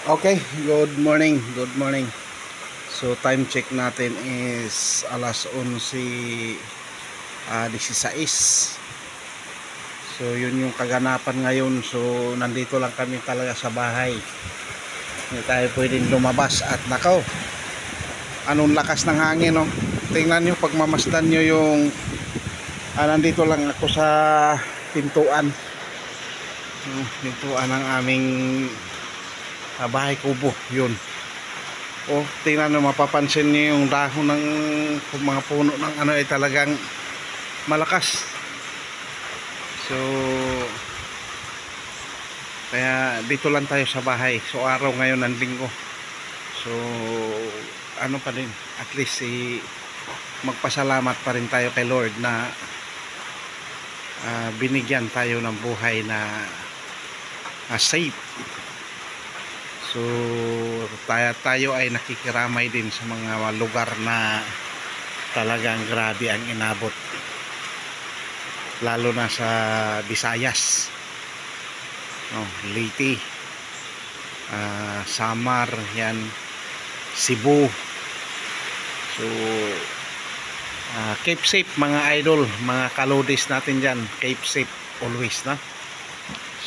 Okay, good morning. Good morning. So time check natin is alas 11:16. So yun yung kaganapan ngayon. So nandito lang kami talaga sa bahay. Hindi tayo pwedeng lumabas at nakaw. Anong lakas ng hangin, no? Tingnan nyo, pagmamasdan nyo yung nandito lang ako sa pintuan. Pintuan ng aming bahay kubo. Yun. Oh, tingnan nyo, mapapansin nyo yung dahon ng mga puno ng ano ay talagang malakas. So kaya dito lang tayo sa bahay. So araw ngayon ng linggo. So ano pa din, at least magpasalamat pa rin tayo kay Lord na binigyan tayo ng buhay na safe. So tayo ay nakikiramay din sa mga lugar na talagang grabe ang inabot, lalo na sa Visayas, Leyte, Samar, yan, Cebu. So keep safe mga idol, mga kalodis natin dyan. Keep safe always, na.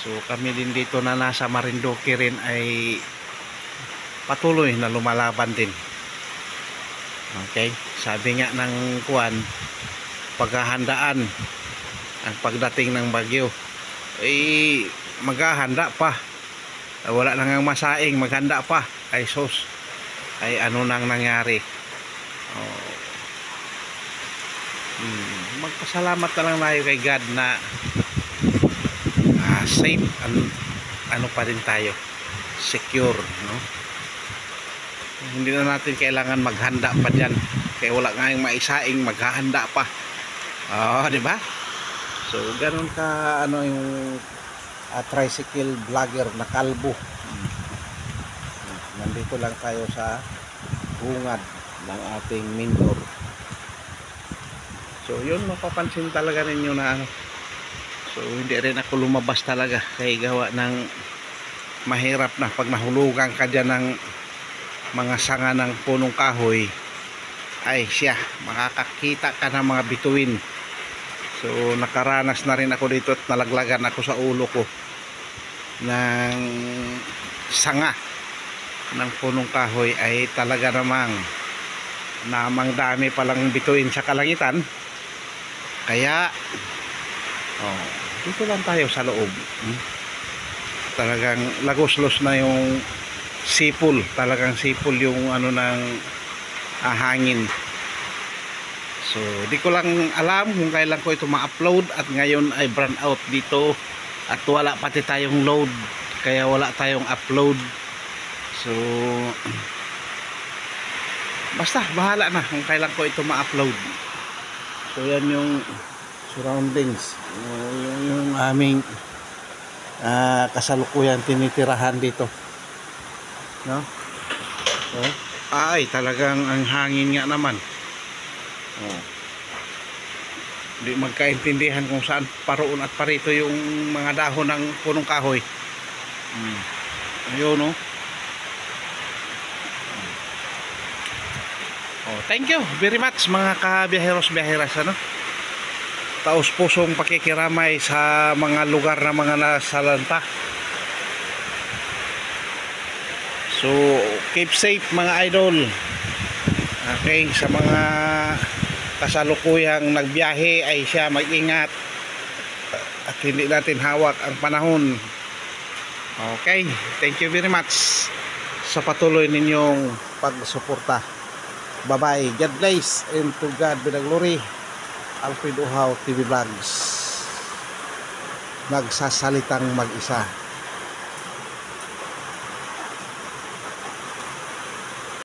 So kami din dito na nasa Marinduque rin ay patuloy na lumalaban din. Okay, sabi nga ng kuwan, paghahandaan ang pagdating ng bagyo, maghahanda pa, wala nang masaing, maghanda pa, ay sos, ay ano nang nangyari. Magpasalamat na lang tayo kay God na safe, ano pa rin tayo, secure, no? Hindi na natin kailangan maghanda pa dyan, kaya wala nga yung maisaing, maghahanda pa. Di ba? So ganun ka ano yung tricycle vlogger na kalbo. Nandito lang tayo sa bungad ng ating mentor. So yun, mapapansin talaga ninyo na ano. So hindi rin ako lumabas talaga kay gawa ng mahirap na pag nahulugan ka dyan ng mga sanga ng punong kahoy, ay siya, makakakita ka ng mga bituin. So nakaranas na rin ako dito at nalaglagan ako sa ulo ko ng sanga ng punong kahoy, ay talaga namang dami palang bituin sa kalangitan. Kaya dito lang tayo sa loob. Talagang lagos-los na yung sipol, talagang sipol yung ano ng hangin. So di ko lang alam kung kailan ko ito ma-upload, at ngayon ay brand out dito at wala pati tayong load, kaya wala tayong upload. So basta bahala na kung kailan ko ito ma-upload. So yan yung surroundings, yung aming kasalukuyan tinitirahan dito, no? Ay talagang ang hangin nga naman. Hindi magkaintindihan kung saan paroon at parito yung mga dahon ng punong kahoy. Ayun, no? Thank you very much mga kabiyaheros-biyaheras, ano? Taos pusong pakikiramay sa mga lugar na mga nasalanta. So keep safe mga idol. Okay, sa mga kasalukuyang nagbiyahe ay siya mag-ingat at hindi natin hawak ang panahon. Okay, thank you very much sa patuloy ninyong pagsuporta. Bye bye, God bless, and to God be the glory. Alfred Uhaw TV Vlogs, nagsasalitang mag-isa.